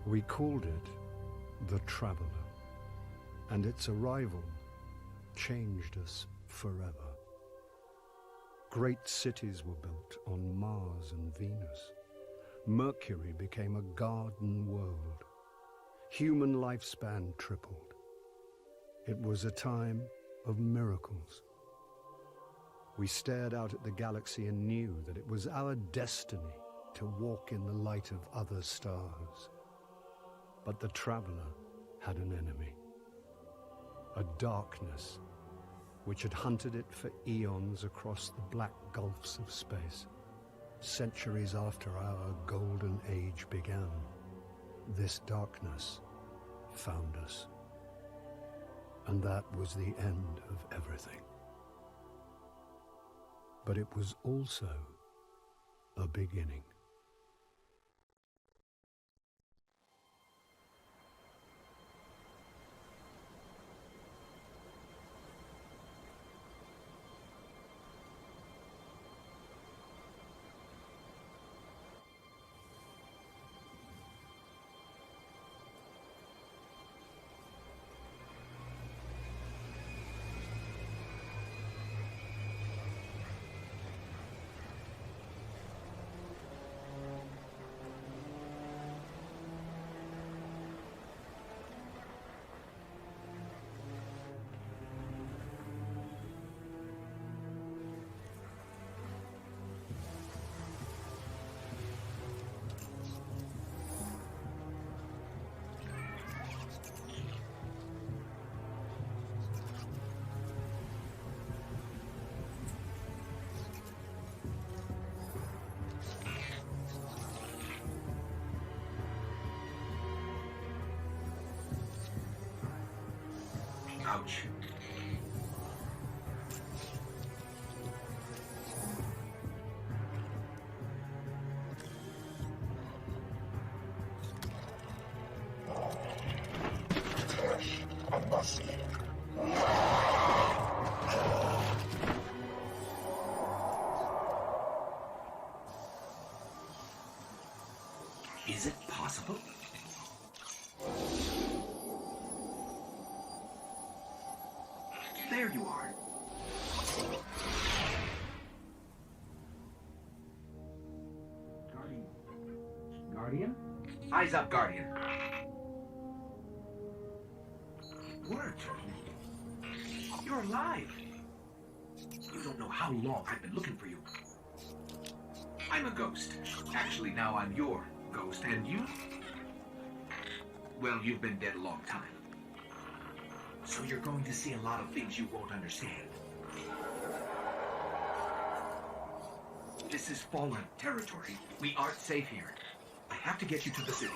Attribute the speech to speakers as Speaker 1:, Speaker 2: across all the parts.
Speaker 1: We called it the Traveler, and its arrival changed us forever. Great cities were built on Mars and Venus. Mercury became a garden world. Human lifespan tripled. It was a time of miracles. We stared out at the galaxy and knew that it was our destiny to walk in the light of other stars. But the Traveler had an enemy. A darkness which had hunted it for eons across the black gulfs of space. Centuries after our golden age began, this darkness found us. And that was the end of everything. But it was also a beginning.
Speaker 2: Ouch. Is it possible? There you are. Guardian? Eyes up, Guardian. It worked. You're alive. You don't know how long I've been looking for you. I'm a ghost. Actually, now I'm your ghost. And you? Well, you've been dead a long time. So you're going to see a lot of things you won't understand. This is fallen territory. We aren't safe here. I have to get you to the city.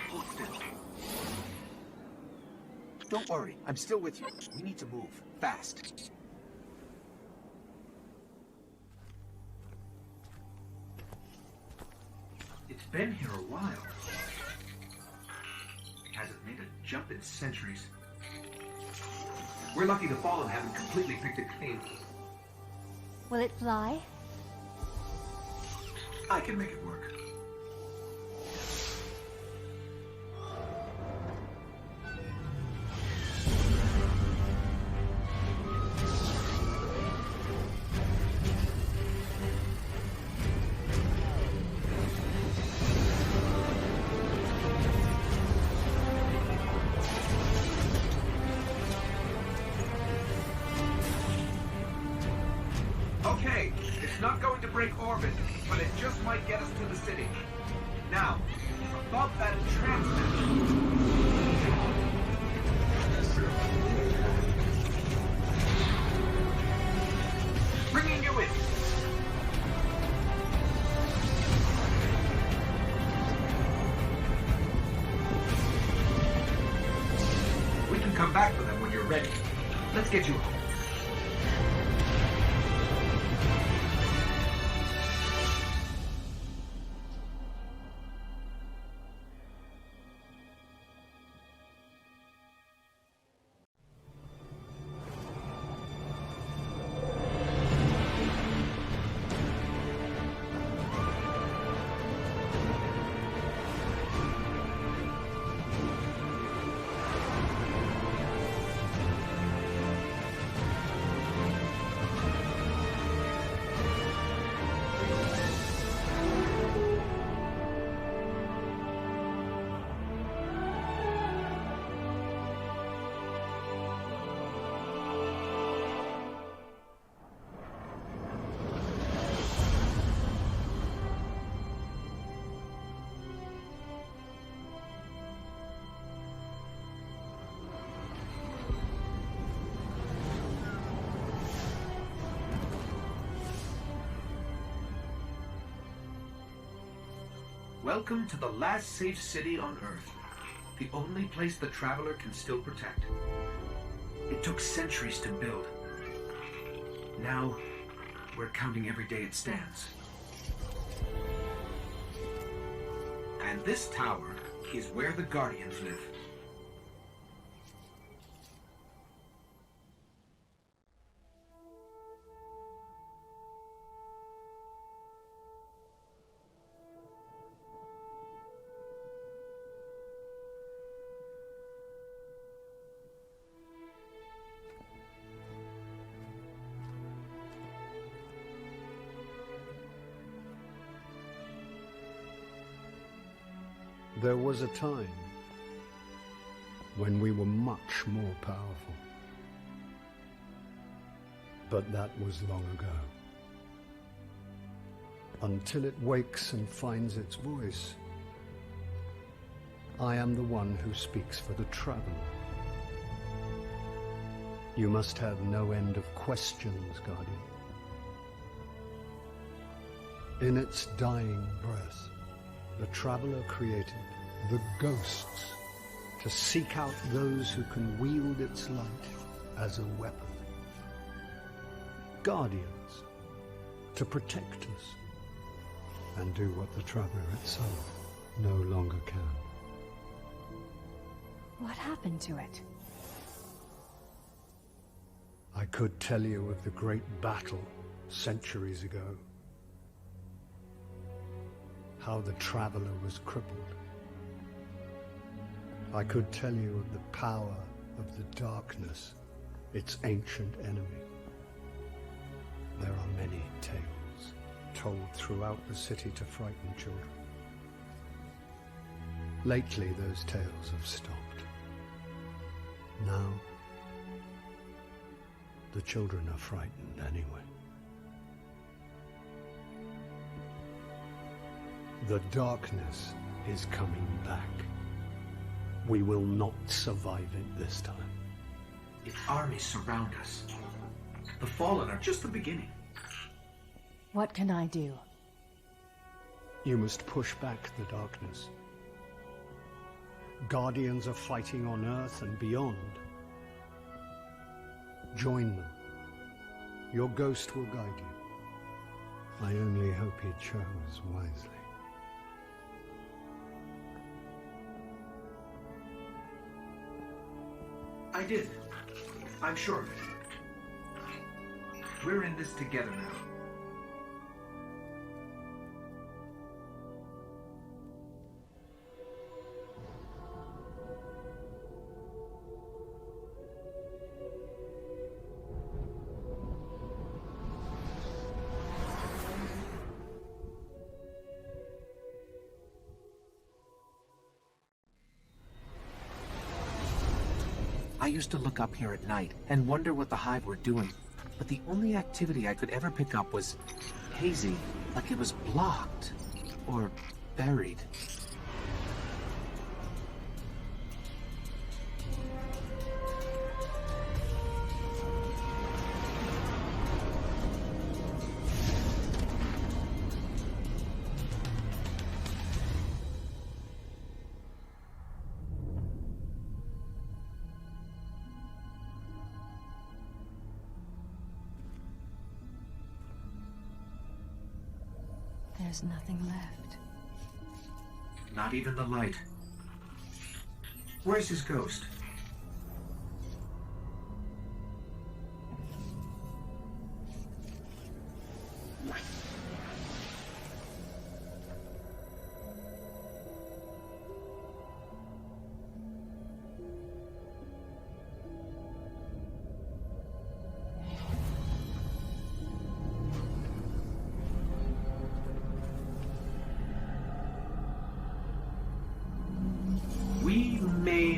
Speaker 2: Hold still. Don't worry, I'm still with you. We need to move, fast. It's been here a while. Hasn't made a jump in centuries. We're lucky the Fallen haven't completely picked it clean.
Speaker 3: Will it fly?
Speaker 2: I can make it work. Okay, it's not going to break orbit, but it just might get us to the city. Now, above that transmitter. Bringing you in. We can come back for them when you're ready. Let's get you home. Welcome to the last safe city on Earth. The only place the Traveler can still protect. It took centuries to build. Now, we're counting every day it stands. And this tower is where the Guardians live.
Speaker 1: There was a time when we were much more powerful. But that was long ago. Until it wakes and finds its voice, I am the one who speaks for the Traveler. You must have no end of questions, Guardian. In its dying breath, the Traveler created the ghosts to seek out those who can wield its light as a weapon. Guardians to protect us and do what the Traveler itself no longer can.
Speaker 3: What happened to it?
Speaker 1: I could tell you of the great battle centuries ago. How the Traveler was crippled. I could tell you of the power of the darkness, its ancient enemy. There are many tales told throughout the city to frighten children. Lately, those tales have stopped. Now, the children are frightened anyway. The darkness is coming back. We will not survive it this time.
Speaker 2: Its armies surround us. The Fallen are just the beginning.
Speaker 3: What can I do?
Speaker 1: You must push back the darkness. Guardians are fighting on Earth and beyond. Join them. Your ghost will guide you. I only hope he chose wisely.
Speaker 2: I did. I'm sure of it. We're in this together now. I used to look up here at night and wonder what the Hive were doing, but the only activity I could ever pick up was hazy, like it was blocked or buried.
Speaker 3: There's nothing left.
Speaker 2: Not even the light. Where's his ghost?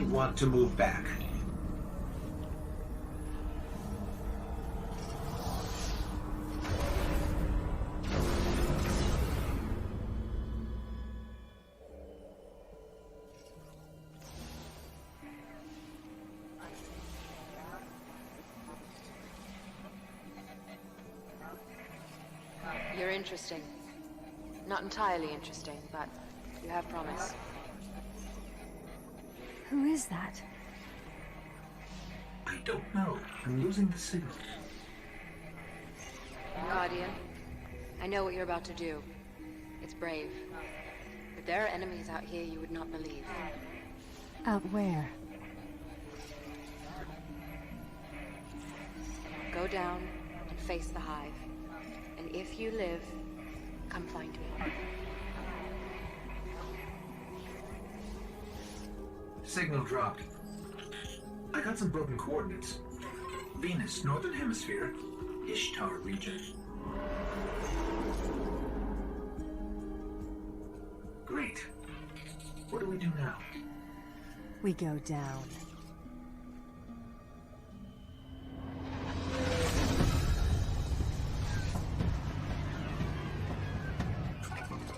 Speaker 2: Want to move back.
Speaker 4: You're interesting. Not entirely interesting, but You have promise.
Speaker 3: Who is that?
Speaker 2: I don't know. I'm losing the signal.
Speaker 4: Guardian, I know what you're about to do. It's brave. But there are enemies out here you would not believe.
Speaker 3: Out where?
Speaker 4: Go down and face the hive. And if you live, come find me.
Speaker 2: Signal dropped. I got some broken coordinates. Venus, Northern Hemisphere, Ishtar region. Great. What do we do now?
Speaker 3: We go down.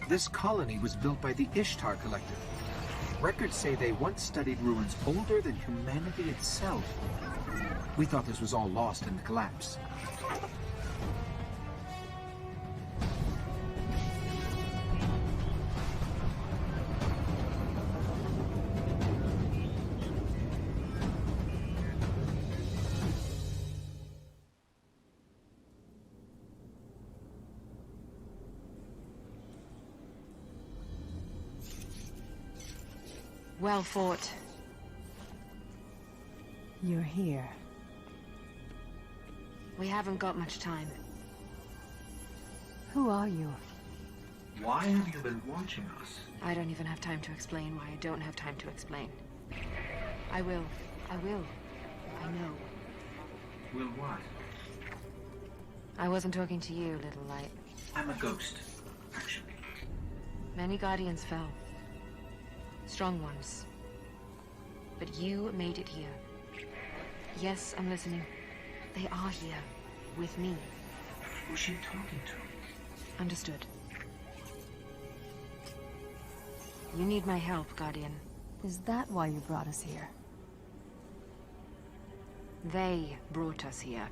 Speaker 5: This colony was built by the Ishtar Collective. Records say they once studied ruins older than humanity itself. We thought this was all lost in the collapse.
Speaker 4: Well fought.
Speaker 3: You're here.
Speaker 4: We haven't got much time.
Speaker 3: Who are you?
Speaker 2: Why have you been watching us?
Speaker 4: I don't even have time to explain why I don't have time to explain. I will. I will. I know.
Speaker 2: Will what?
Speaker 4: I wasn't talking to you, little light.
Speaker 2: I'm a ghost, actually.
Speaker 4: Many guardians fell. Strong ones. But you made it here. Yes, I'm listening. They are here. With me.
Speaker 2: Who's she talking to?
Speaker 4: Understood. You need my help, Guardian.
Speaker 3: Is that why you brought us here?
Speaker 4: They brought us here.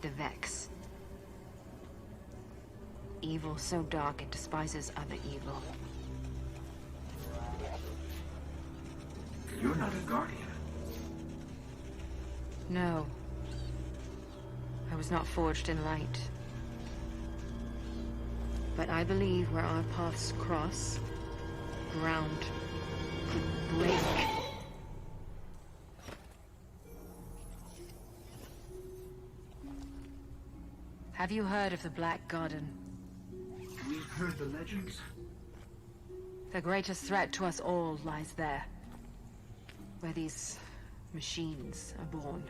Speaker 4: The Vex. Evil so dark it despises other evil.
Speaker 2: You're not a guardian.
Speaker 4: No. I was not forged in light. But I believe where our paths cross, ground could break. Have you heard of the Black Garden?
Speaker 2: We've heard the legends.
Speaker 4: The greatest threat to us all lies there. Where these machines are born.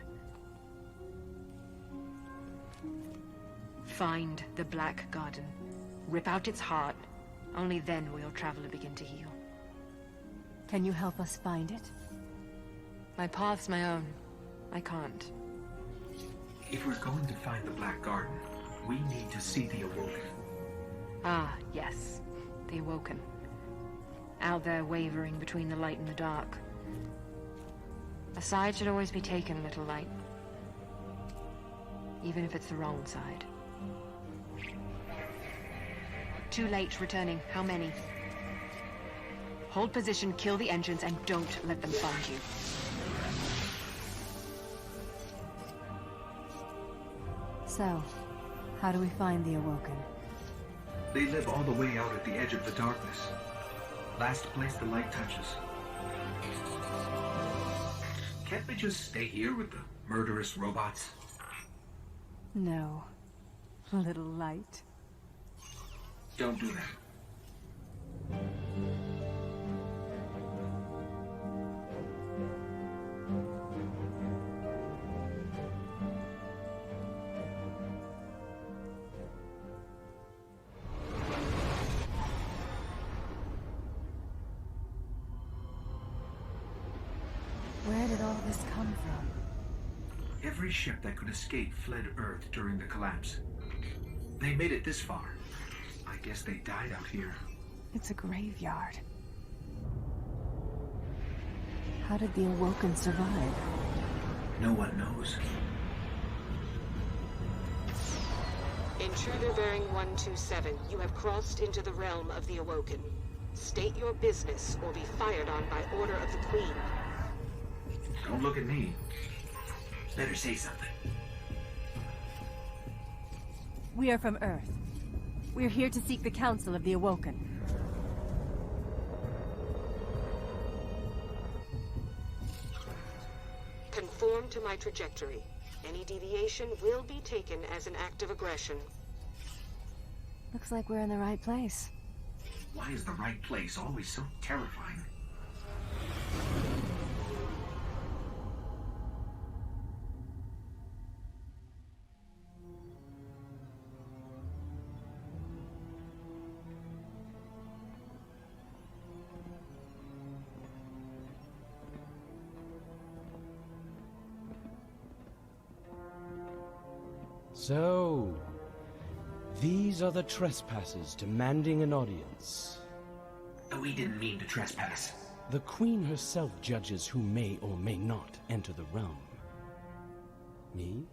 Speaker 4: Find the Black Garden. Rip out its heart. Only then will your traveler begin to heal.
Speaker 3: Can you help us find it?
Speaker 4: My path's my own. I can't.
Speaker 2: If we're going to find the Black Garden, we need to see the Awoken.
Speaker 4: Ah, yes. The Awoken. Out there wavering between the light and the dark. A side should always be taken, little light. Even if it's the wrong side. Too late returning. How many? Hold position, kill the engines, and don't let them find you.
Speaker 3: So, how do we find the Awoken?
Speaker 2: They live all the way out at the edge of the darkness. Last place the light touches. Can't we just stay here with the murderous robots?
Speaker 3: No. Little light.
Speaker 2: Don't do that.
Speaker 3: Where did all this come from?
Speaker 2: Every ship that could escape fled Earth during the collapse. They made it this far. I guess they died out here.
Speaker 3: It's a graveyard. How did the Awoken survive?
Speaker 2: No one knows.
Speaker 6: Intruder bearing 127, you have crossed into the realm of the Awoken. State your business or be fired on by order of the Queen.
Speaker 2: Don't look at me. Better say something.
Speaker 3: We are from Earth. We're here to seek the Council of the Awoken.
Speaker 6: Conform to my trajectory. Any deviation will be taken as an act of aggression.
Speaker 3: Looks like we're in the right place.
Speaker 2: Why is the right place always so terrifying?
Speaker 7: So, these are the trespassers demanding an audience.
Speaker 2: We didn't mean to trespass.
Speaker 7: The Queen herself judges who may or may not enter the realm. Me?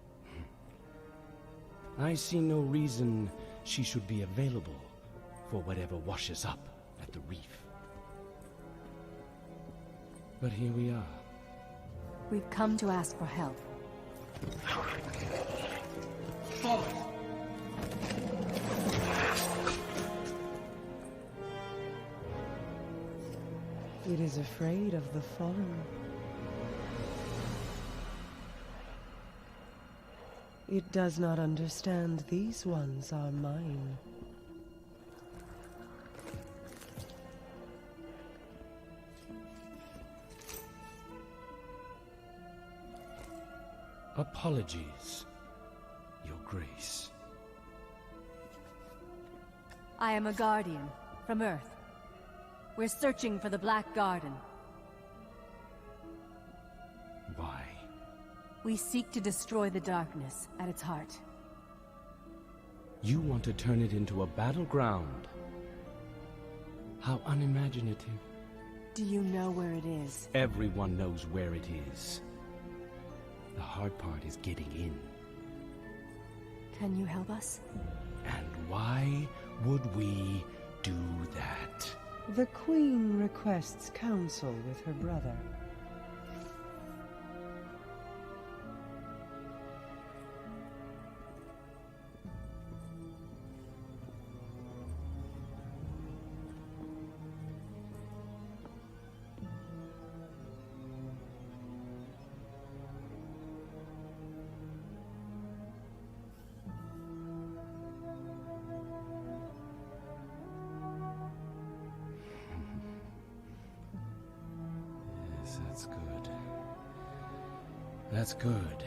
Speaker 7: I see no reason she should be available for whatever washes up at the Reef. But here we are.
Speaker 3: We've come to ask for help.
Speaker 2: Follow.
Speaker 8: It is afraid of the fallen. It does not understand these ones are mine.
Speaker 7: Apologies, Your Grace.
Speaker 3: I am a guardian from Earth. We're searching for the Black Garden.
Speaker 7: Why?
Speaker 3: We seek to destroy the darkness at its heart.
Speaker 7: You want to turn it into a battleground? How unimaginative.
Speaker 3: Do you know where it is?
Speaker 7: Everyone knows where it is. The hard part is getting in.
Speaker 3: Can you help us?
Speaker 7: And why would we do that?
Speaker 8: The Queen requests counsel with her brother.
Speaker 7: That's good. That's good.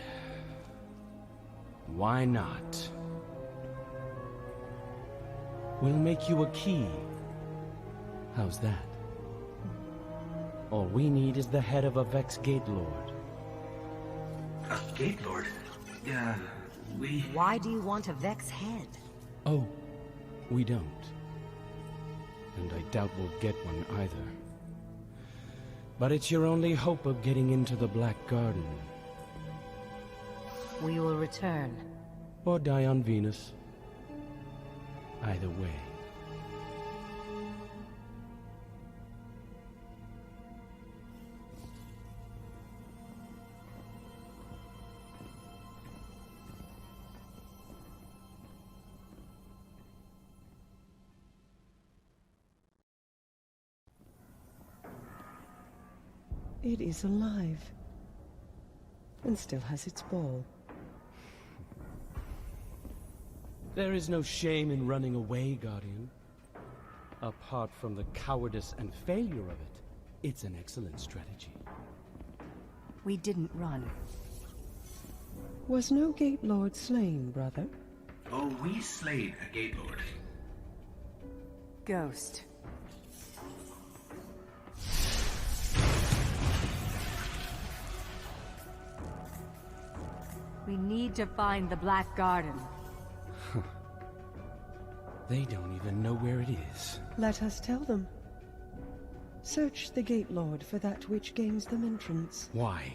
Speaker 7: Why not? We'll make you a key. How's that? All we need is the head of a Vex Gatelord.
Speaker 2: A Gatelord? We...
Speaker 9: Why do you want a Vex head?
Speaker 7: Oh, we don't. And I doubt we'll get one either. But it's your only hope of getting into the Black Garden.
Speaker 9: We will return.
Speaker 7: Or die on Venus. Either way.
Speaker 8: It is alive. And still has its ball.
Speaker 7: There is no shame in running away, Guardian. Apart from the cowardice and failure of it, it's an excellent strategy.
Speaker 3: We didn't run.
Speaker 8: Was no Gatelord slain, brother?
Speaker 2: Oh, we slayed a Gatelord.
Speaker 3: Ghost. We need to find the Black Garden.
Speaker 7: They don't even know where it is.
Speaker 8: Let us tell them. Search the Gatelord for that which gains them entrance.
Speaker 7: Why?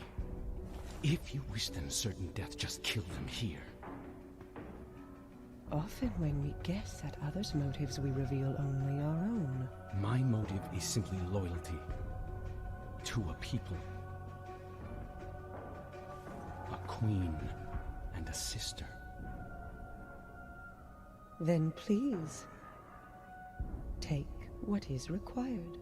Speaker 7: If you wish them certain death, just kill them here.
Speaker 8: Often when we guess at others' motives, we reveal only our own.
Speaker 7: My motive is simply loyalty to a people. A queen and a sister.
Speaker 8: Then please, take what is required.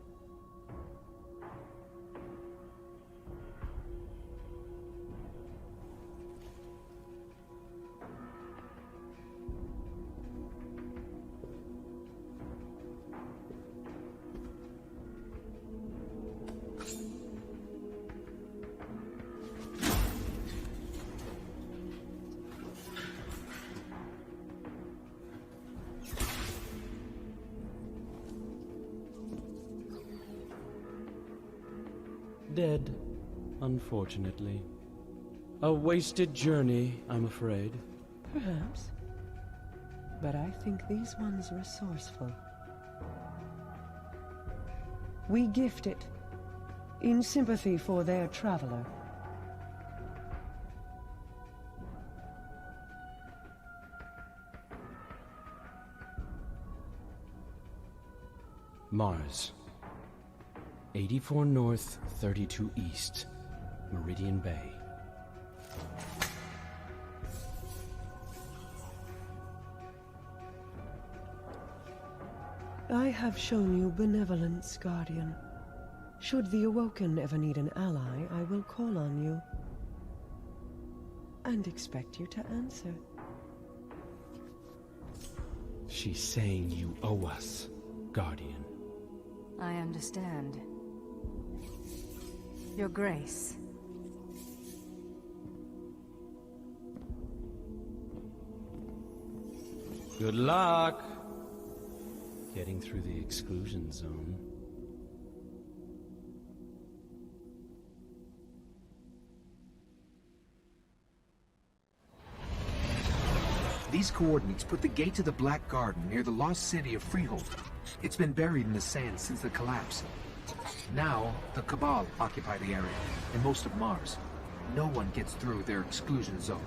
Speaker 7: Dead, unfortunately. A wasted journey, I'm afraid.
Speaker 8: Perhaps. But I think these ones resourceful. We gift it, in sympathy for their traveler.
Speaker 7: Mars. 84 North, 32 East, Meridian Bay.
Speaker 8: I have shown you benevolence, Guardian. Should the Awoken ever need an ally, I will call on you. And expect you to answer.
Speaker 7: She's saying you owe us, Guardian.
Speaker 3: I understand. Your Grace.
Speaker 7: Good luck getting through the exclusion zone.
Speaker 5: These coordinates put the gate to the Black Garden near the lost city of Freehold. It's been buried in the sand since the collapse. Now, the Cabal occupy the area, and most of Mars. No one gets through their exclusion zone.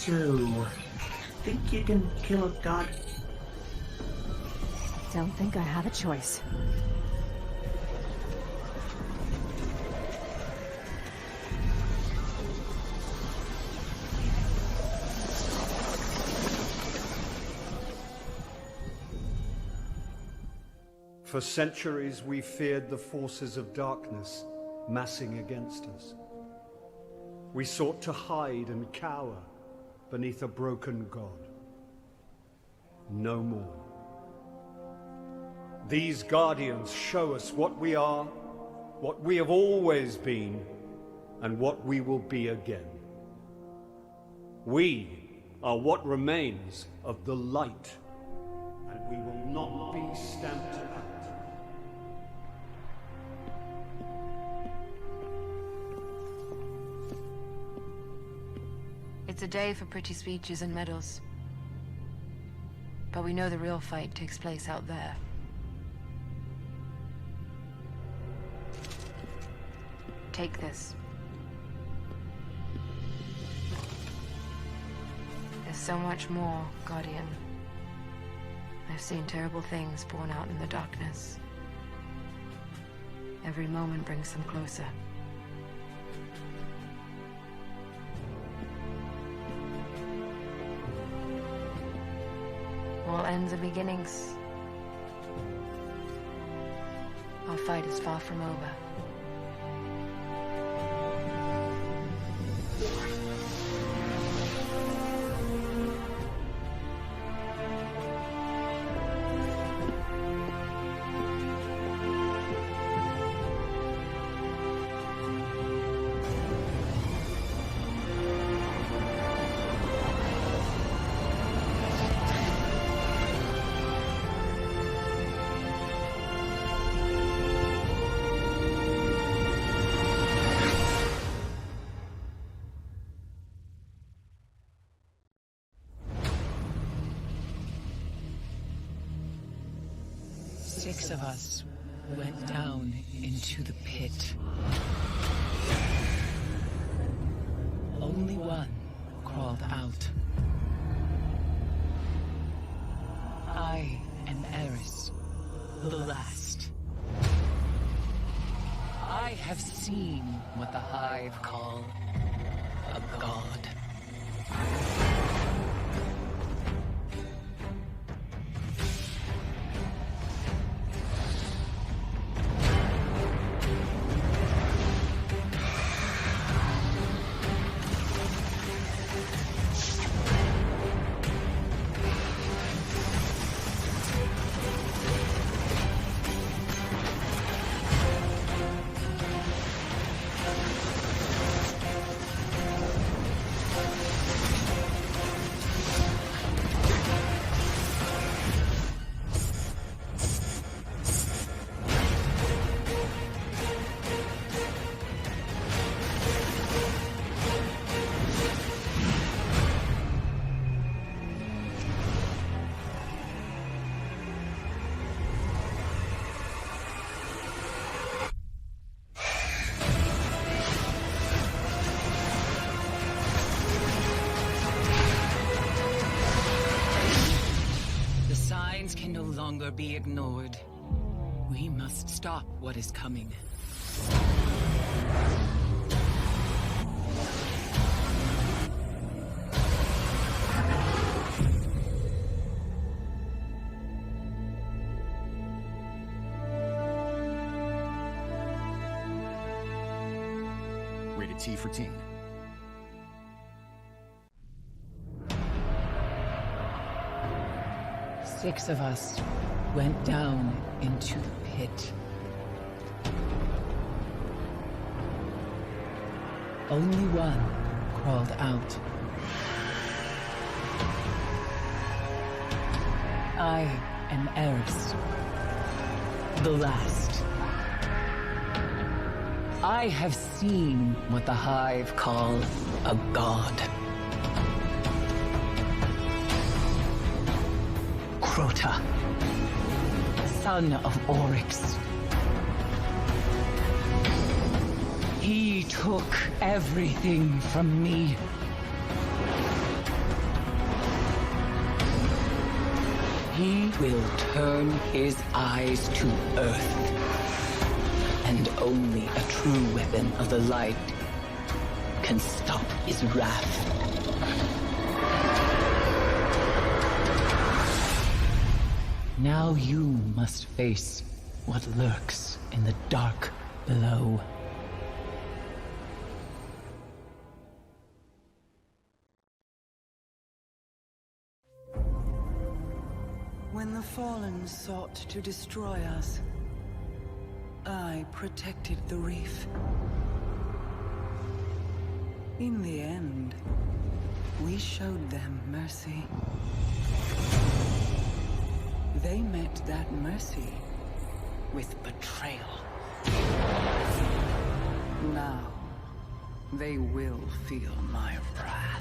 Speaker 2: So, think you can kill a god?
Speaker 3: Don't think I have a choice.
Speaker 1: For centuries, we feared the forces of darkness massing against us. We sought to hide and cower beneath a broken god. No more. These guardians show us what we are, what we have always been, and what we will be again. We are what remains of the light, and we will not be stamped out.
Speaker 4: It's a day for pretty speeches and medals. But we know the real fight takes place out there. Take this. There's so much more, Guardian. I've seen terrible things born out in the darkness. Every moment brings them closer. All ends are beginnings. Our fight is far from over.
Speaker 10: 6 of us went down into the pit. Only one crawled out. I am Eris, the last. I have seen what the Hive call a god. Be ignored. We must stop what is coming.
Speaker 11: Rated T for teen.
Speaker 10: Six of us went down into the pit. Only one crawled out. I am Eris, the last. I have seen what the Hive call a god. Crota, son of Oryx. He took everything from me. He will turn his eyes to Earth. And only a true weapon of the light can stop his wrath. Now you must face what lurks in the dark below.
Speaker 12: When the Fallen sought to destroy us, I protected the Reef. In the end, we showed them mercy. They met that mercy with betrayal. Now, they will feel my wrath.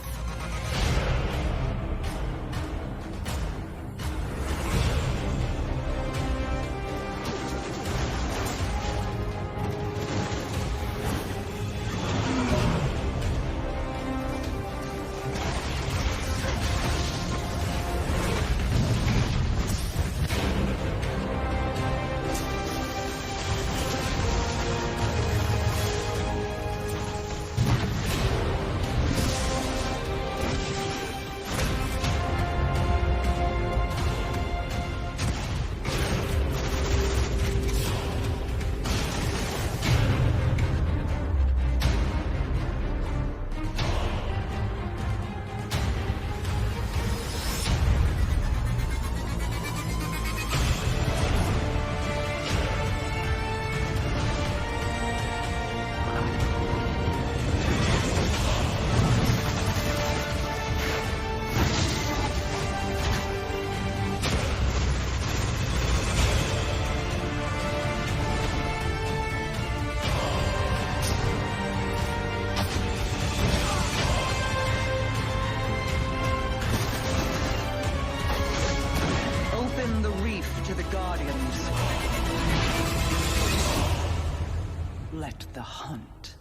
Speaker 12: Let the hunt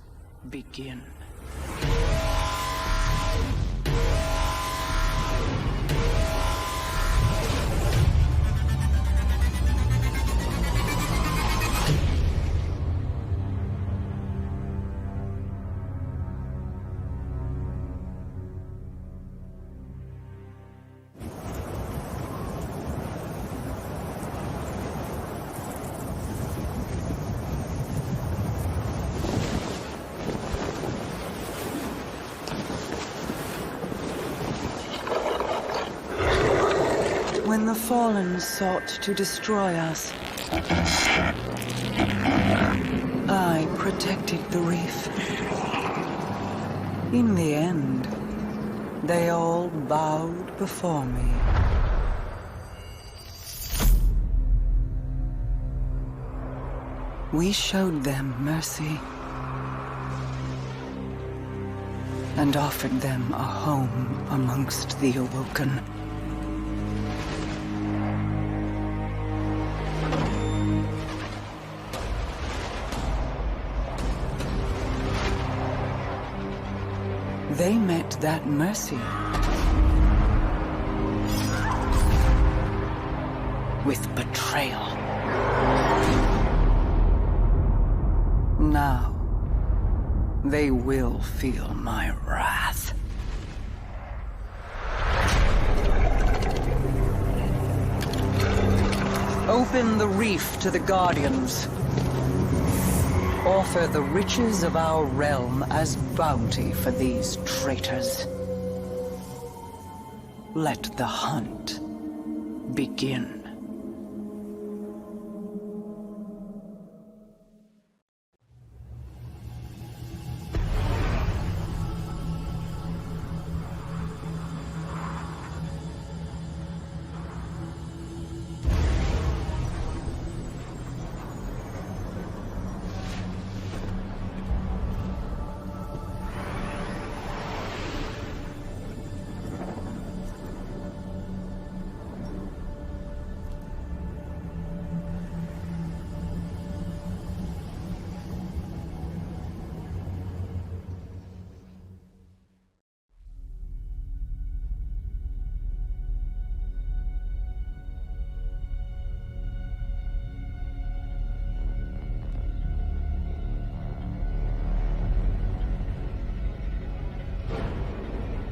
Speaker 12: begin. When the Fallen sought to destroy us, I protected the Reef. In the end, they all bowed before me. We showed them mercy and offered them a home amongst the Awoken. They met that mercy with betrayal. Now, they will feel my wrath. Open the Reef to the Guardians. Offer the riches of our realm as bounty for these traitors. Let the hunt begin.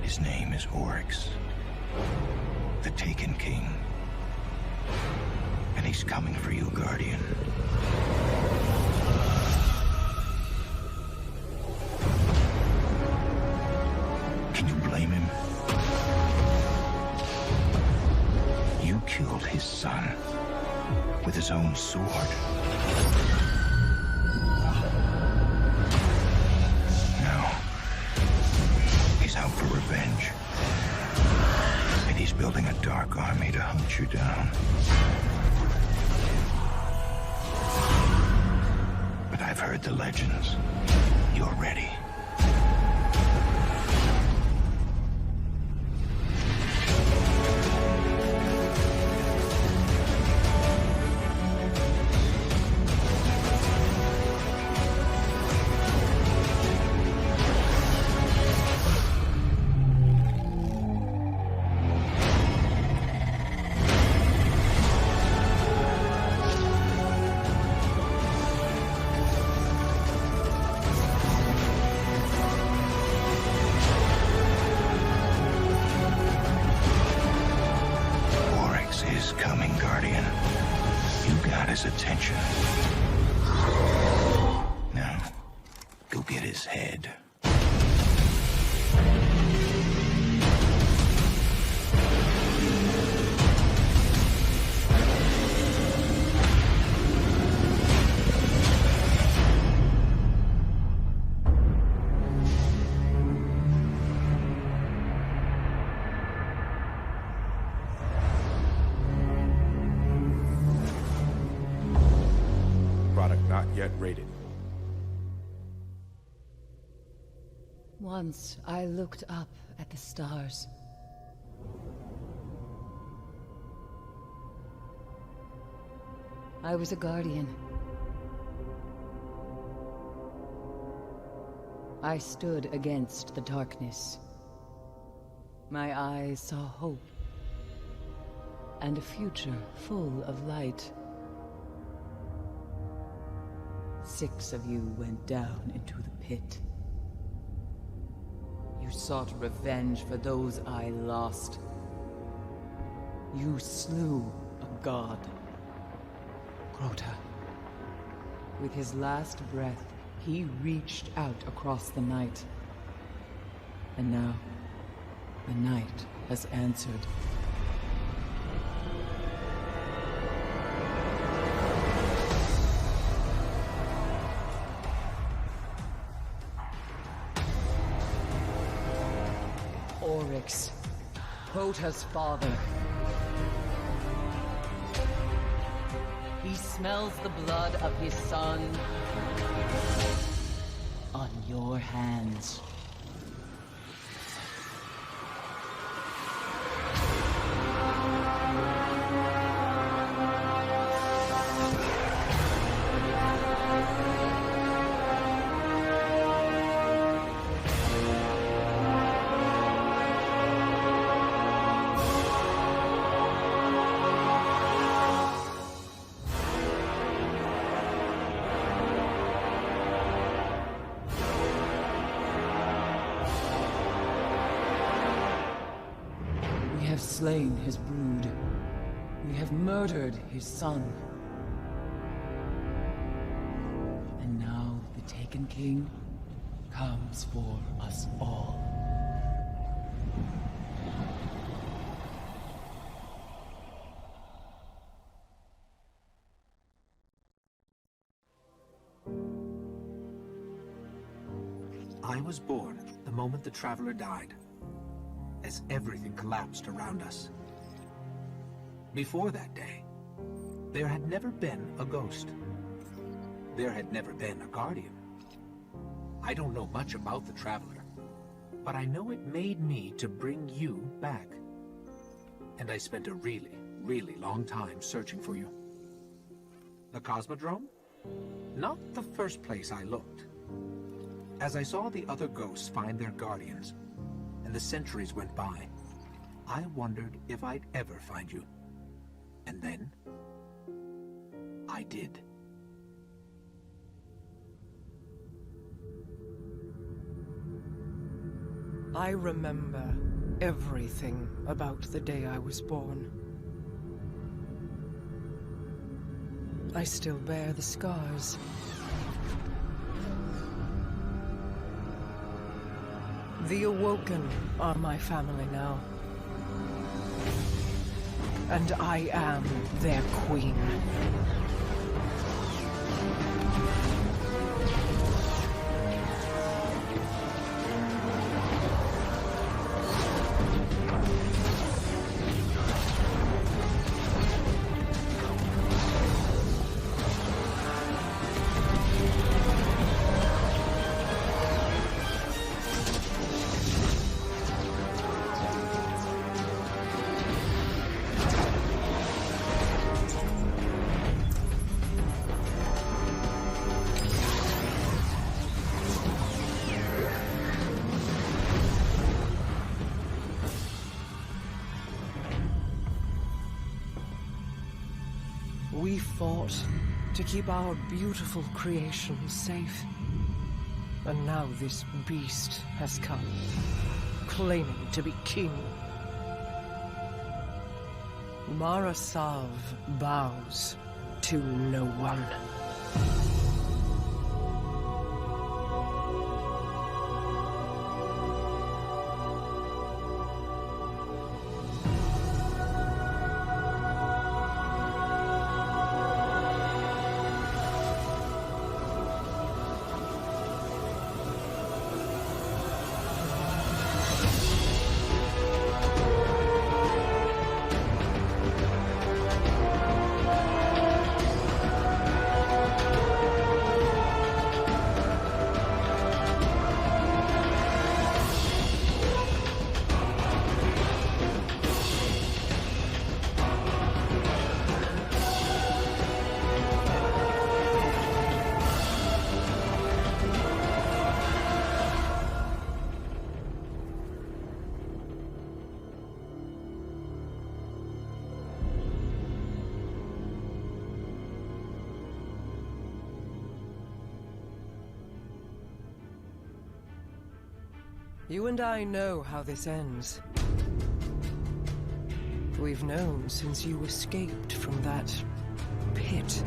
Speaker 11: His name is Oryx, the Taken King. And he's coming for you, Guardian. Can you blame him? You killed his son with his own sword. Out for revenge. And he's building a dark army to hunt you down. But I've heard the legends. You're ready. Attention. Now, go get his head.
Speaker 13: Not yet rated.
Speaker 9: Once I looked up at the stars. I was a guardian. I stood against the darkness. My eyes saw hope, and a future full of light. 6 of you went down into the pit. You sought revenge for those I lost. You slew a god. Crota. With his last breath, he reached out across the night. And now, the night has answered. Oryx, Crota's father. He smells the blood of his son on your hands. Slain his brood. We have murdered his son. And now the Taken King comes for us all.
Speaker 5: I was born the moment the Traveler died, as everything collapsed around us. Before that day, there had never been a ghost. There had never been a Guardian. I don't know much about the Traveler, but I know it made me to bring you back. And I spent a really, really long time searching for you. The Cosmodrome? Not the first place I looked. As I saw the other ghosts find their Guardians, and the centuries went by, I wondered if I'd ever find you. And then, I did.
Speaker 8: I remember everything about the day I was born. I still bear the scars. The Awoken are my family now. And I am their queen. We fought to keep our beautiful creation safe. And now this beast has come, claiming to be king. Mara Sav bows to no one. You and I know how this ends. We've known since you escaped from that pit.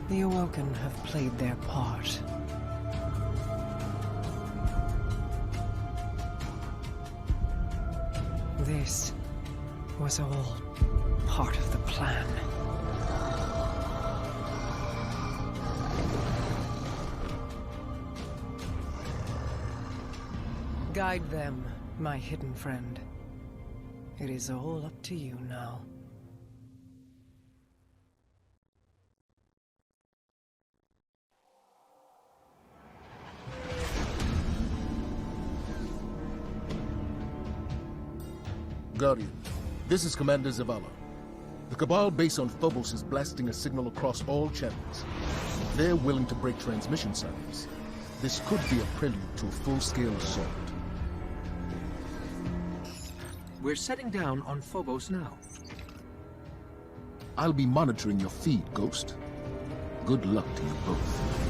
Speaker 8: The Awoken have played their part. This was all part of the plan. Guide them, my hidden friend. It is all up to you now.
Speaker 13: Guardian, this is Commander Zavala. The Cabal base on Phobos is blasting a signal across all channels. They're willing to break transmission silence. This could be a prelude to a full-scale assault.
Speaker 5: We're setting down on Phobos now.
Speaker 13: I'll be monitoring your feed, Ghost. Good luck to you both.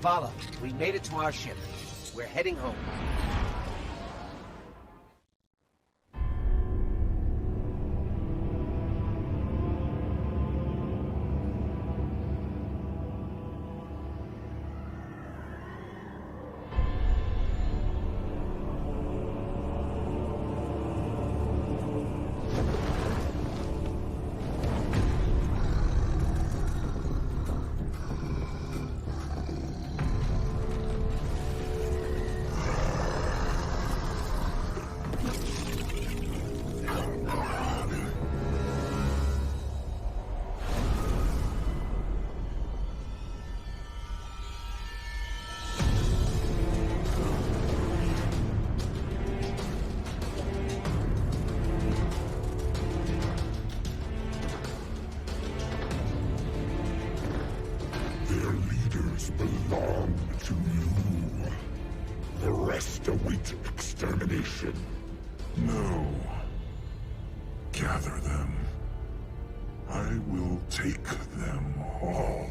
Speaker 5: Zavala, we made it to our ship. We're heading home.
Speaker 14: belong to you. The rest await extermination. No. Gather them. I will take them all.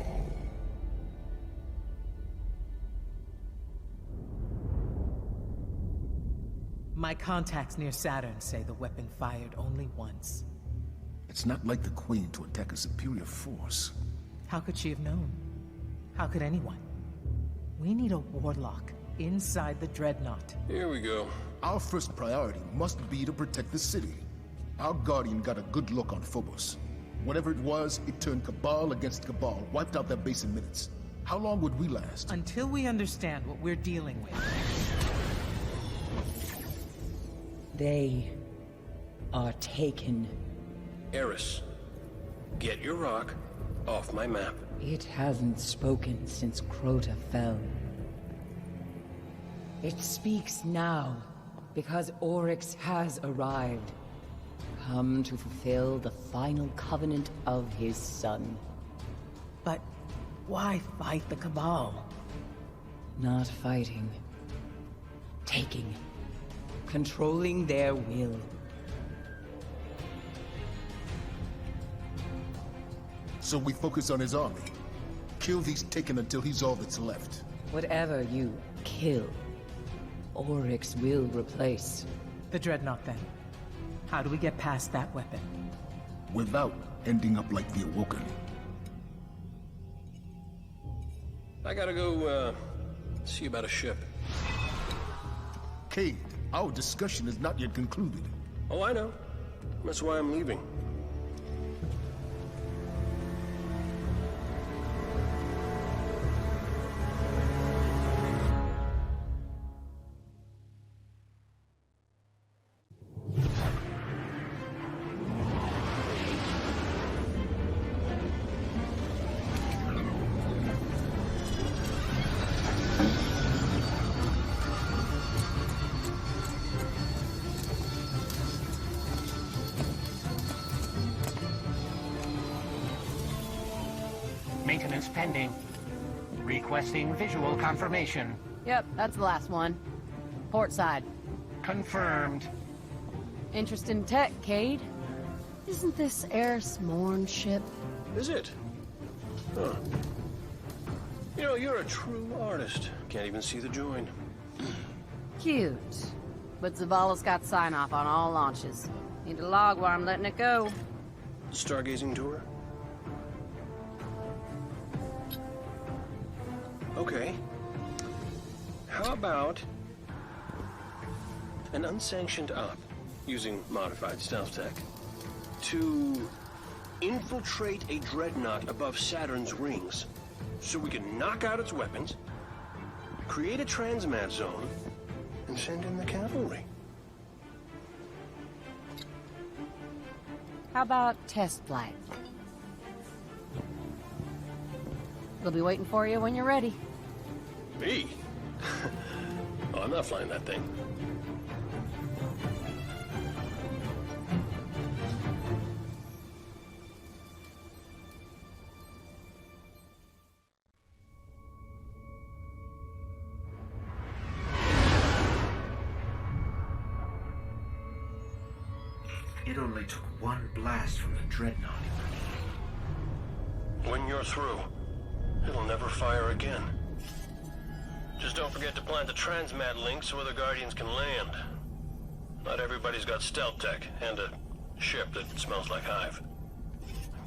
Speaker 15: My contacts near Saturn say the weapon fired only once.
Speaker 13: It's not like the Queen to attack a superior force.
Speaker 15: How could she have known? How could anyone? We need a warlock inside the Dreadnaught.
Speaker 13: Here we go. Our first priority must be to protect the city. Our Guardian got a good look on Phobos. Whatever it was, it turned Cabal against Cabal, wiped out that base in minutes. How long would we last?
Speaker 15: Until we understand what we're dealing with.
Speaker 9: They are taken.
Speaker 16: Eris, get your rock off my map.
Speaker 9: It hasn't spoken since Crota fell. It speaks now, because Oryx has arrived. Come to fulfill the final covenant of his son.
Speaker 15: But why fight the Cabal?
Speaker 9: Not fighting. Taking. Controlling their will.
Speaker 13: So we focus on his army. Kill these Taken until he's all that's left.
Speaker 9: Whatever you kill, Oryx will replace.
Speaker 15: The Dreadnaught, then. How do we get past that weapon?
Speaker 13: Without ending up like the Awoken.
Speaker 16: I gotta go, see about a ship.
Speaker 13: Cade, our discussion is not yet concluded.
Speaker 16: Oh, I know. That's why I'm leaving.
Speaker 17: Maintenance pending. Requesting visual confirmation.
Speaker 18: Yep, that's the last one. Port side.
Speaker 17: Confirmed.
Speaker 18: Interest in tech, Cade? Isn't this Eris Morn ship?
Speaker 16: Is it? Huh. You know, you're a true artist. Can't even see the join.
Speaker 18: Cute. But Zavala's got sign-off on all launches. Need a log while I'm letting it go.
Speaker 16: Stargazing tour? Okay. How about an unsanctioned op using modified stealth tech to infiltrate a dreadnought above Saturn's rings so we can knock out its weapons, create a transmat zone, and send in the cavalry?
Speaker 18: How about test flight? We'll be waiting for you when you're ready.
Speaker 16: Me? Oh, I'm not flying that thing.
Speaker 2: It only took one blast from the Dreadnought.
Speaker 16: When you're through, it'll never fire again. Just don't forget to plant the transmat link so other Guardians can land. Not everybody's got stealth tech, and a ship that smells like hive.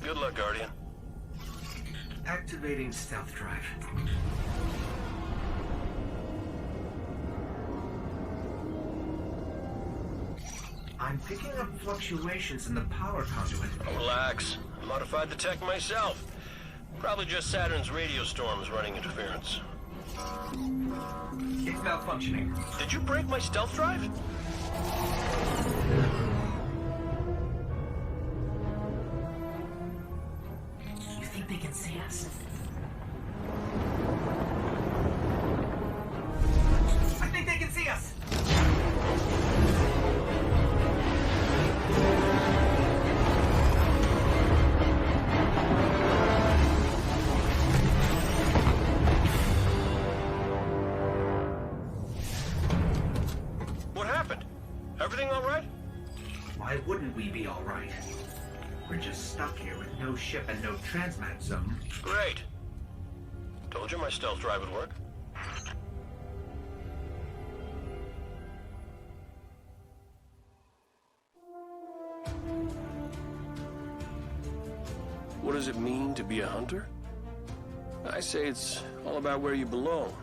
Speaker 16: Good luck, Guardian.
Speaker 2: Activating stealth drive. I'm picking up fluctuations in the power conduit.
Speaker 16: Oh, relax. I modified the tech myself. Probably just Saturn's radio storms running interference.
Speaker 2: It's malfunctioning.
Speaker 16: Did you break my stealth drive?
Speaker 2: You think they can see us? I think they can see us!
Speaker 16: Everything all right?
Speaker 2: Why wouldn't we be all right? We're just stuck here with no ship and no transmat zone.
Speaker 16: Great. Told you my stealth drive would work. What does it mean to be a hunter? I say it's all about where you belong.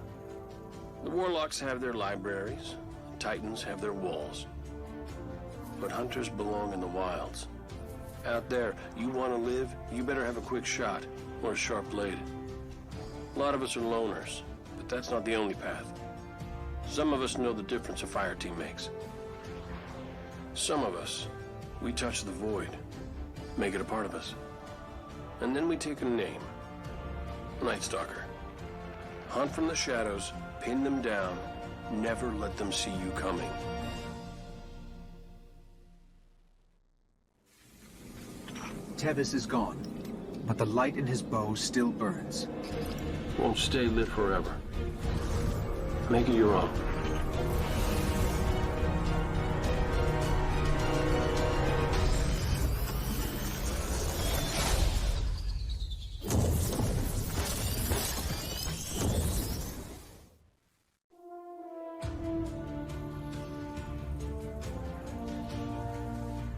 Speaker 16: The warlocks have their libraries, Titans have their walls. But hunters belong in the wilds. Out there, you want to live, you better have a quick shot, or a sharp blade. A lot of us are loners, but that's not the only path. Some of us know the difference a fire team makes. Some of us, we touch the void, make it a part of us. And then we take a name. Nightstalker. Hunt from the shadows, pin them down, never let them see you coming.
Speaker 5: Tevis is gone, but the light in his bow still burns.
Speaker 16: Won't stay lit forever. Make it your own.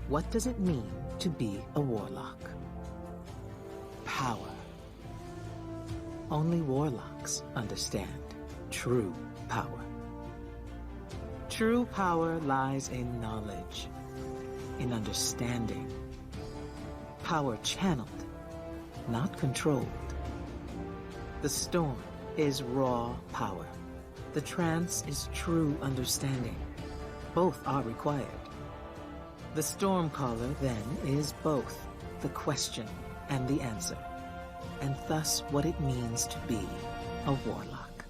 Speaker 15: What does it mean to be a warlock? Power. Only warlocks understand true power. True power lies in knowledge, in understanding. Power channeled, not controlled. The storm is raw power. The trance is true understanding. Both are required. The Stormcaller, then, is both the question and the answer, and thus what it means to be a warlock.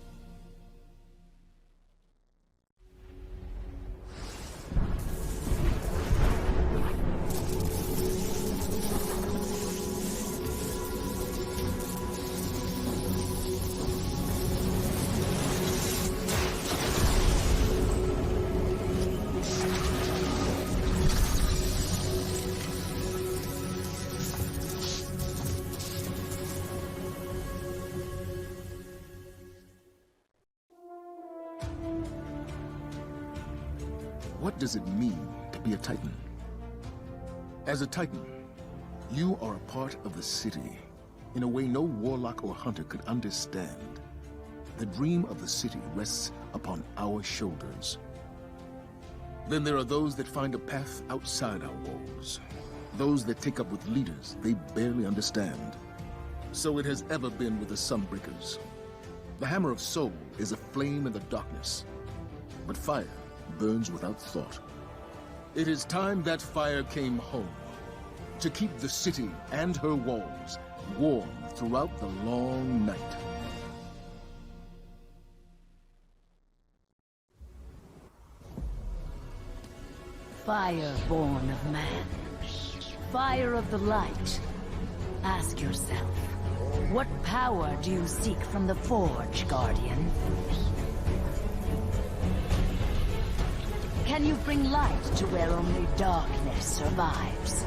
Speaker 13: What does it mean to be a Titan? As a Titan, you are a part of the city in a way no warlock or hunter could understand. The dream of the city rests upon our shoulders. Then there are those that find a path outside our walls. Those that take up with leaders they barely understand. So it has ever been with the Sunbreakers. The Hammer of Soul is a flame in the darkness, but fire burns without thought. It is time that fire came home, to keep the city and her walls warm throughout the long night.
Speaker 3: Fire born of man. Fire of the light. Ask yourself, what power do you seek from the Forge, Guardian? Can you bring light to where only darkness survives?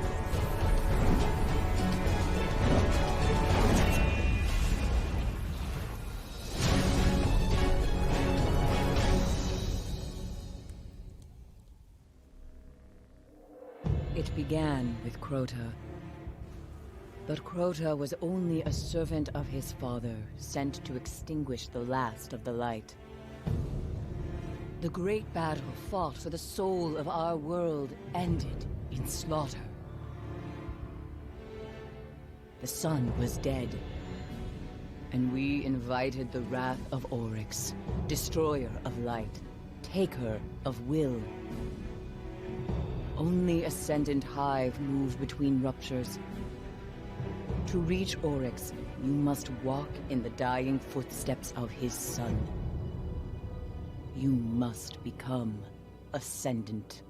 Speaker 9: It began with Crota. But Crota was only a servant of his father, sent to extinguish the last of the light. The great battle fought for the soul of our world ended in slaughter. The sun was dead, and we invited the wrath of Oryx, destroyer of light, taker of will. Only Ascendant Hive move between ruptures. To reach Oryx, you must walk in the dying footsteps of his son. You must become Ascendant.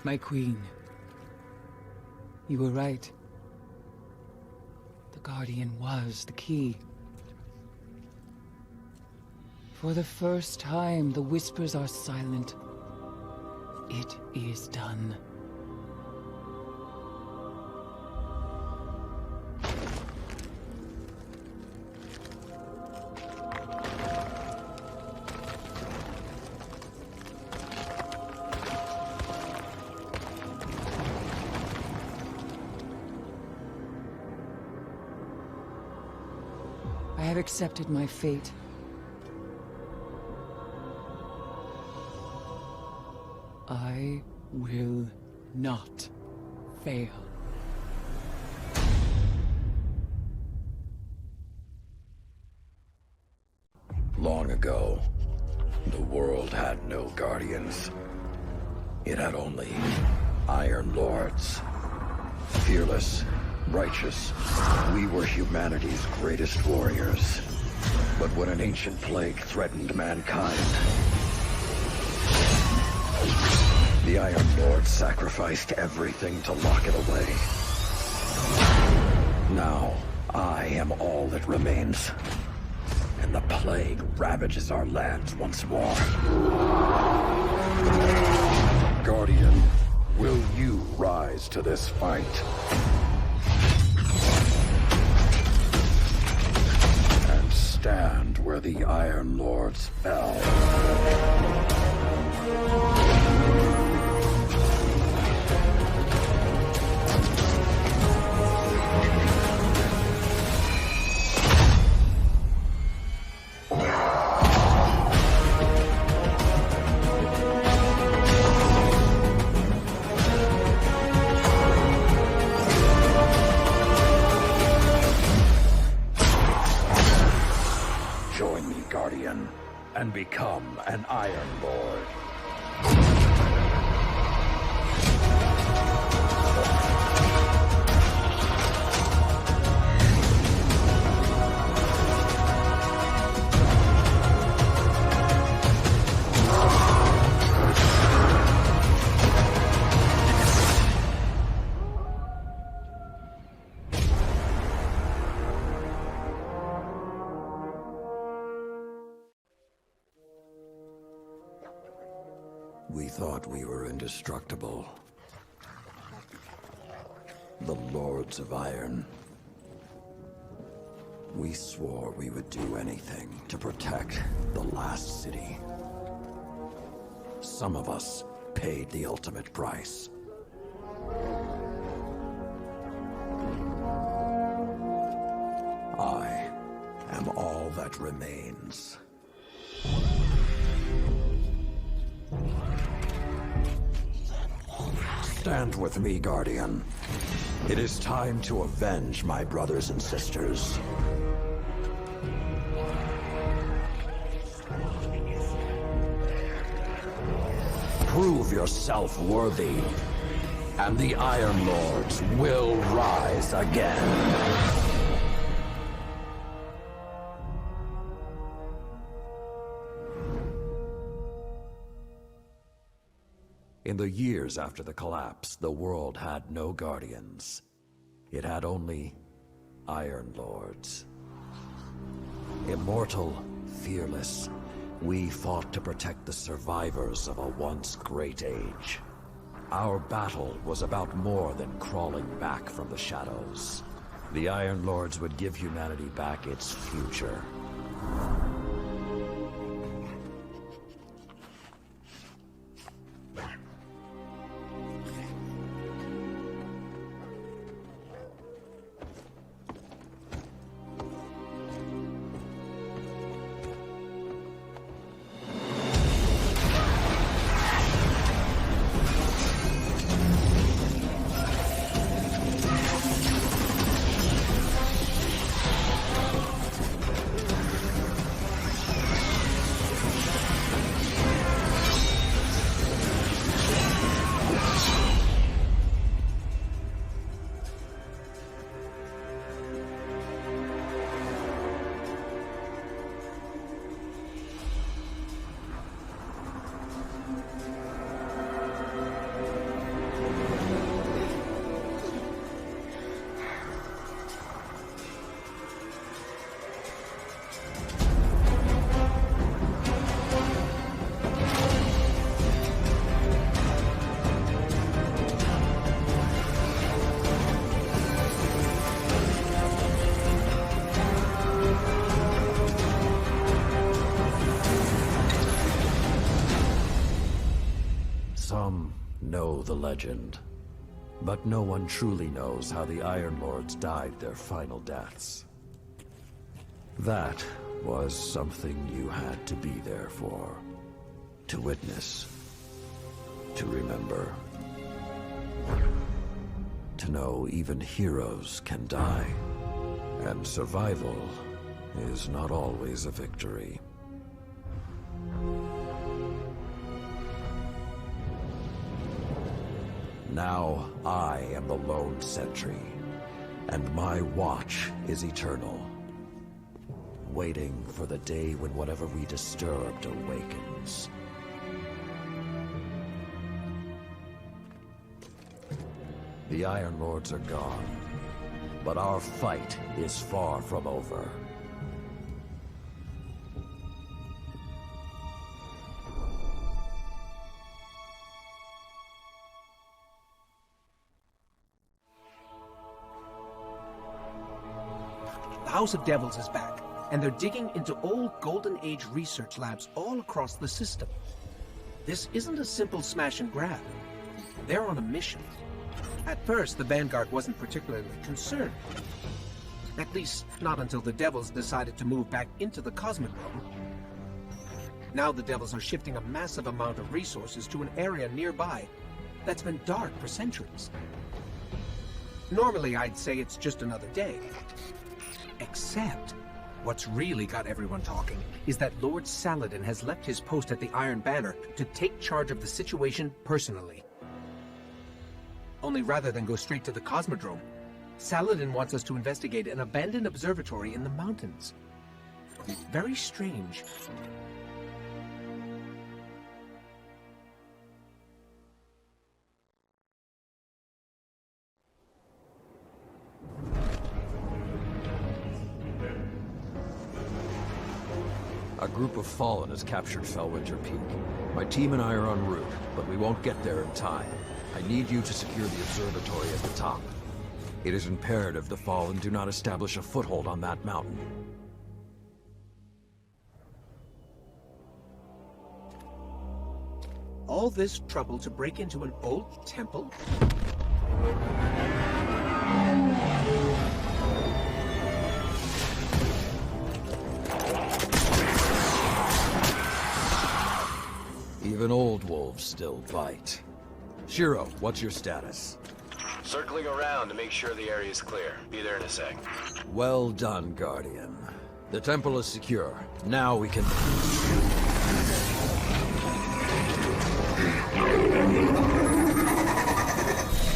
Speaker 9: My queen. You were right. The Guardian was the key. For the first time, the whispers are silent. It is done. I have accepted my fate. I will not fail.
Speaker 11: Long ago, the world had no guardians. It had only Iron Lords, fearless
Speaker 19: Righteous. We were humanity's greatest warriors. But when an ancient plague threatened mankind, the Iron Lord sacrificed everything to lock it away. Now, I am all that remains. And the plague ravages our lands once more. Guardian, will you rise to this fight? And stand where the Iron Lords fell. And become an Iron Lord. We thought we were indestructible. The Lords of Iron. We swore we would do anything to protect the last city. Some of us paid the ultimate price. I am all that remains. Stand with me, Guardian. It is time to avenge my brothers and sisters. Prove yourself worthy, and the Iron Lords will rise again. In the years after the collapse, the world had no guardians. It had only Iron Lords. Immortal, fearless, we fought to protect the survivors of a once great age. Our battle was about more than crawling back from the shadows. The Iron Lords would give humanity back its future. Some know the legend, but no one truly knows how the Iron Lords died their final deaths. That was something you had to be there for, to witness, to remember, to know even heroes can die, and survival is not always a victory. Now I am the lone sentry, And my watch is eternal, waiting for the day when whatever we disturbed awakens. The Iron Lords are gone, but our fight is far from over.
Speaker 5: The House of Devils is back, and they're digging into old Golden Age research labs all across the system. This isn't a simple smash and grab. They're on a mission. At first, the Vanguard wasn't particularly concerned. At least, not until the Devils decided to move back into the Cosmodrome. Now the Devils are shifting a massive amount of resources to an area nearby that's been dark for centuries. Normally, I'd say it's just another day. Except, what's really got everyone talking is that Lord Saladin has left his post at the Iron Banner to take charge of the situation personally. Only rather than go straight to the Cosmodrome, Saladin wants us to investigate an abandoned observatory in the mountains. Very strange.
Speaker 19: A group of Fallen has captured Felwinter Peak. My team and I are en route, but we won't get there in time. I need you to secure the observatory at the top. It is imperative the Fallen do not establish a foothold on that mountain.
Speaker 5: All this trouble to break into an old temple?
Speaker 19: Even old wolves still bite. Shiro, what's your status?
Speaker 20: Circling around to make sure the area is clear. Be there in a sec.
Speaker 19: Well done, Guardian. The temple is secure. Now we can...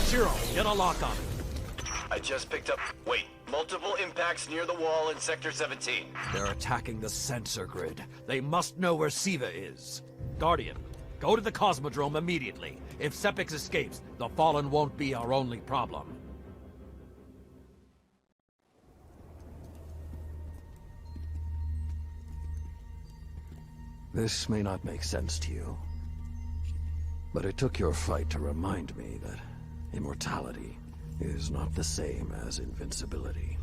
Speaker 20: Shiro,
Speaker 19: get a lock on it.
Speaker 20: I just picked up... Wait. Multiple impacts near the wall in Sector 17.
Speaker 19: They're attacking the sensor grid. They must know where SIVA is. Guardian, go to the Cosmodrome immediately. If Sepix escapes, the Fallen won't be our only problem. This may not make sense to you, but it took your fight to remind me that immortality is not the same as invincibility.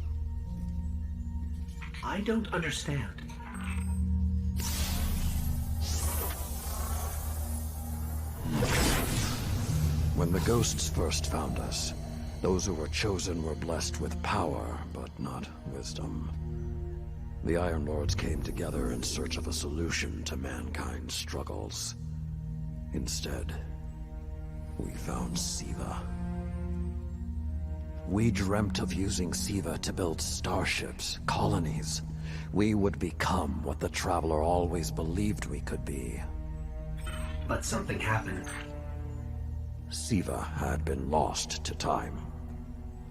Speaker 5: I don't understand.
Speaker 19: When the ghosts first found us, those who were chosen were blessed with power, but not wisdom. The Iron Lords came together in search of a solution to mankind's struggles. Instead, we found SIVA. We dreamt of using SIVA to build starships, colonies. We would become what the Traveler always believed we could be.
Speaker 5: But something happened.
Speaker 19: SIVA had been lost to time.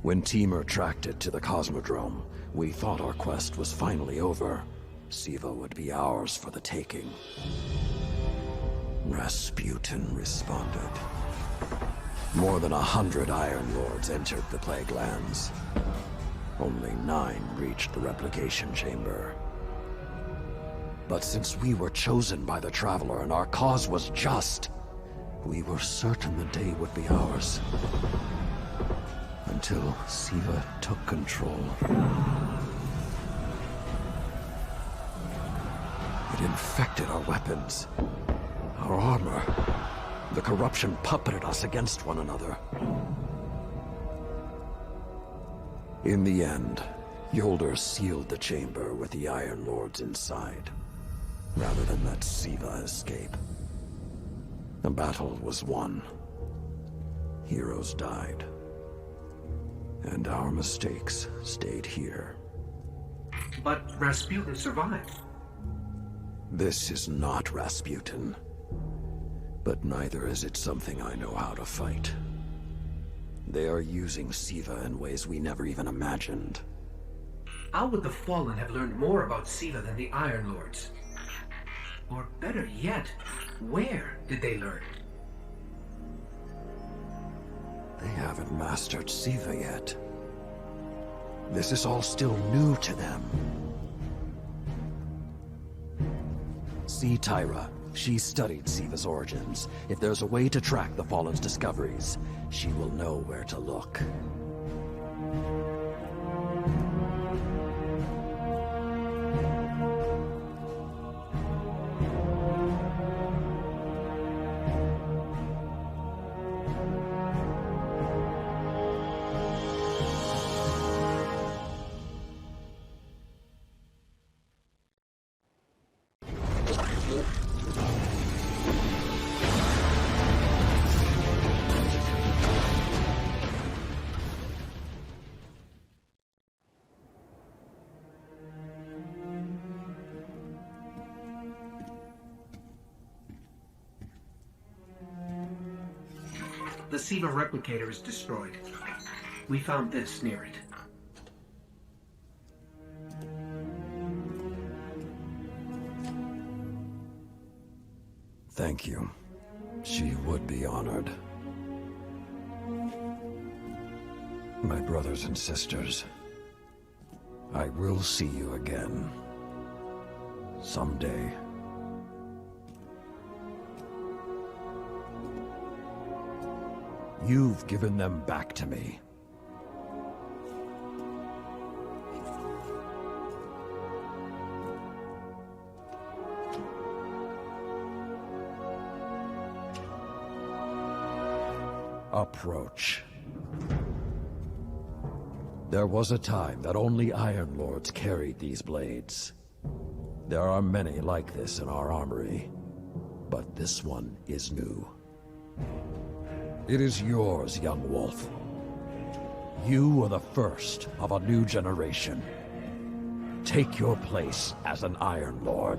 Speaker 19: When Temur tracked it to the Cosmodrome, we thought our quest was finally over. SIVA would be ours for the taking. Rasputin responded. More than 100 Iron Lords entered the Plague Lands. Only 9 reached the replication chamber. But since we were chosen by the Traveler and our cause was just, we were certain the day would be ours. Until SIVA took control. It infected our weapons, our armor. The corruption puppeted us against one another. In the end, Yolder sealed the chamber with the Iron Lords inside, rather than let SIVA escape. The battle was won. Heroes died. And our mistakes stayed here.
Speaker 5: But Rasputin survived.
Speaker 19: This is not Rasputin. But neither is it something I know how to fight. They are using SIVA in ways we never even imagined.
Speaker 2: How would the Fallen have learned more about SIVA than the Iron Lords? Or better yet, where did they learn?
Speaker 19: They haven't mastered SIVA yet. This is all still new to them. See Tyra. She studied SIVA's origins. If there's a way to track the Fallen's discoveries, she will know where to look.
Speaker 2: The SIVA replicator is destroyed. We found this near it.
Speaker 19: Thank you. She would be honored. My brothers and sisters, I will see you again. Someday. You've given them back to me. Approach. There was a time that only Iron Lords carried these blades. There are many like this in our armory, but this one is new. It is yours, young wolf. You are the first of a new generation. Take your place as an Iron Lord.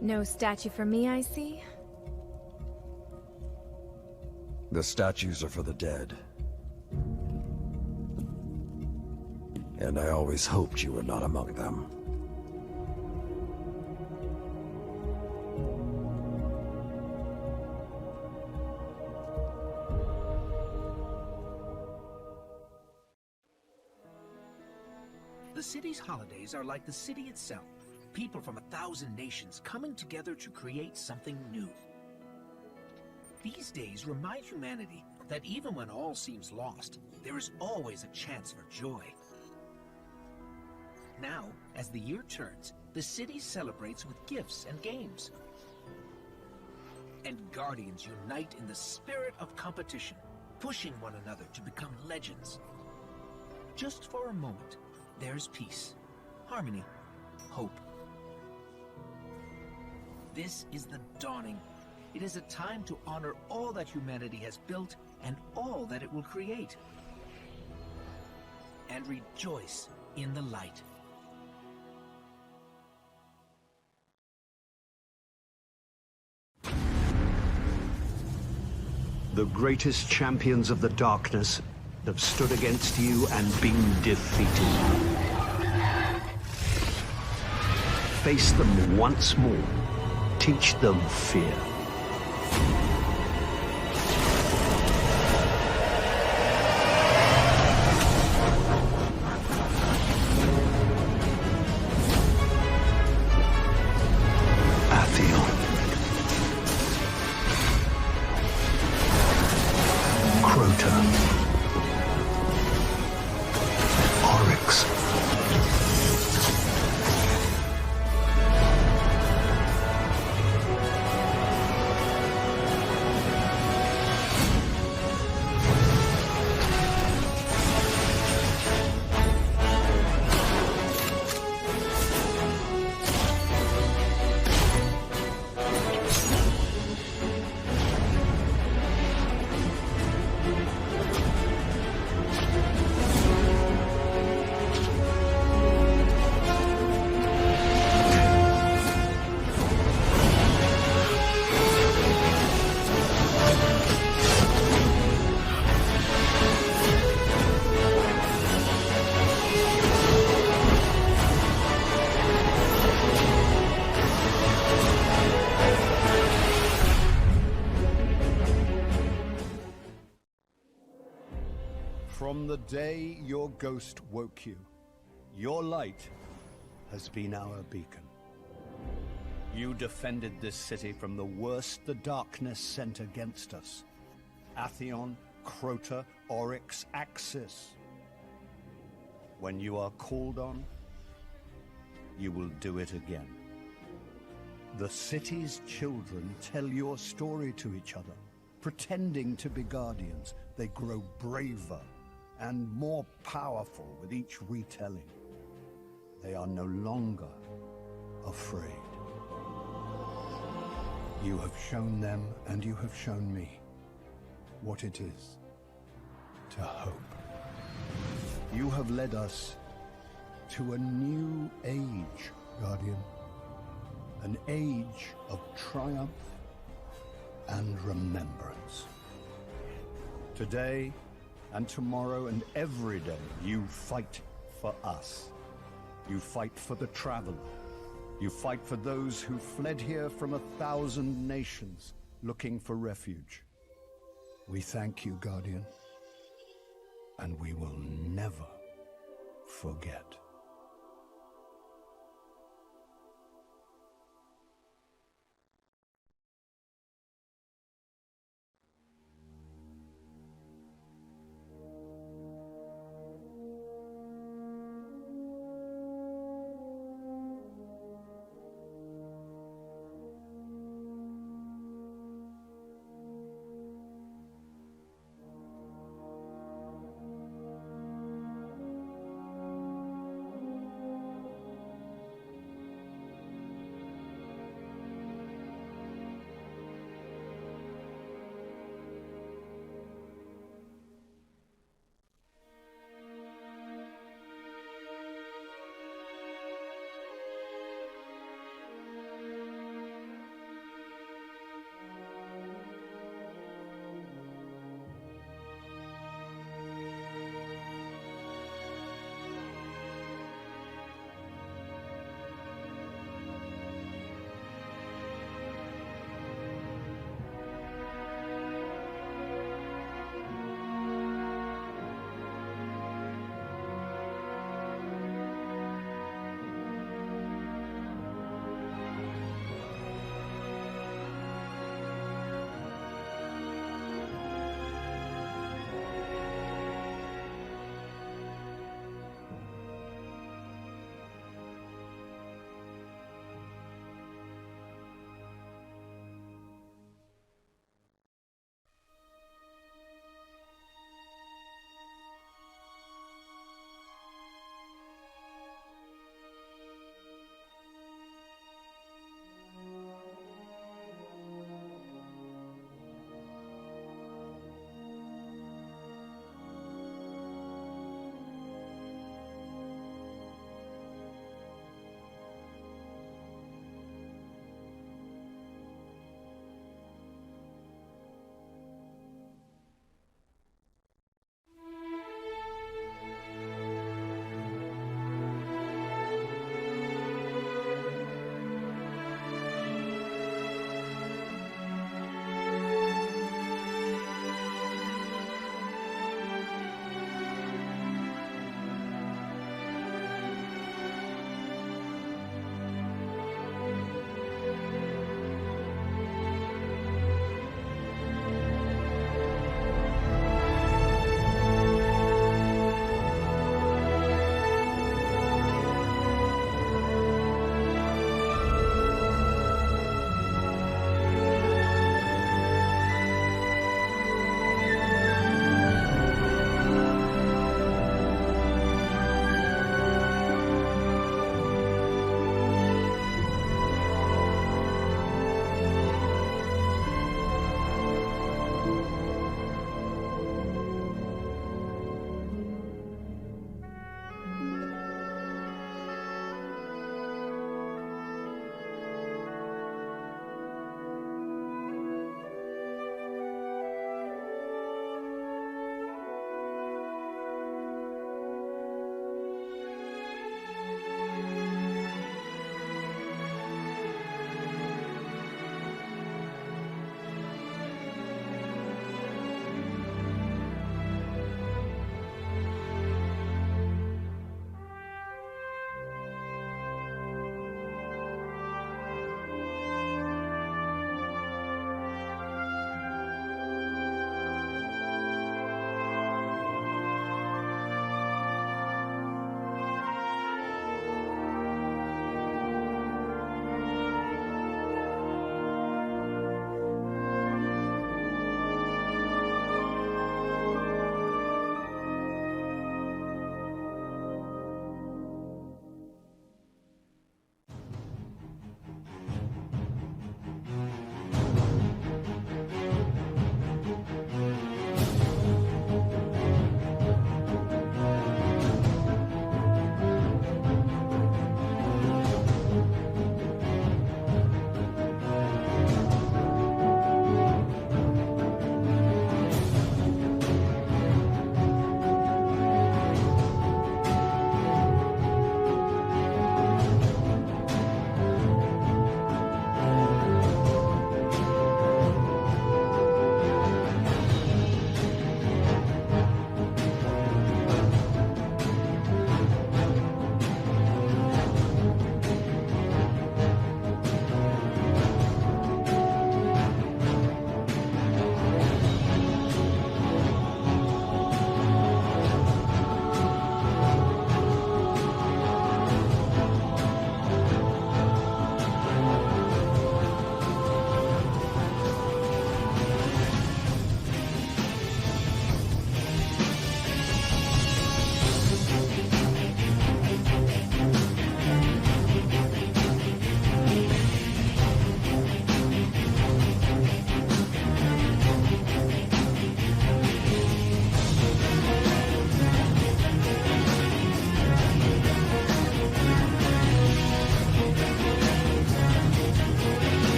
Speaker 21: No statue for me, I see?
Speaker 19: The statues are for the dead. And I always hoped you were not among them.
Speaker 5: The city's holidays are like the city itself. People from 1,000 nations coming together to create something new. These days remind humanity that even when all seems lost, there is always a chance for joy. Now, as the year turns, the city celebrates with gifts and games. And Guardians unite in the spirit of competition, pushing one another to become legends. Just for a moment, there's peace, harmony, hope. This is the dawning. It is a time to honor all that humanity has built and all that it will create. And rejoice in the light.
Speaker 1: The greatest champions of the darkness have stood against you and been defeated. Face them once more. Teach them fear. From the day your ghost woke you, your light has been our beacon. You defended this city from the worst the darkness sent against us. Atheon, Crota, Oryx, Axis. When you are called on, you will do it again. The city's children tell your story to each other. Pretending to be guardians, they grow braver and more powerful with each retelling. They are no longer afraid. You have shown them, and you have shown me, what it is to hope. You have led us to a new age, Guardian. An age of triumph and remembrance. Today and tomorrow and every day, you fight for us. You fight for the traveler. You fight for those who fled here from 1,000 nations looking for refuge. We thank you, Guardian, and we will never forget.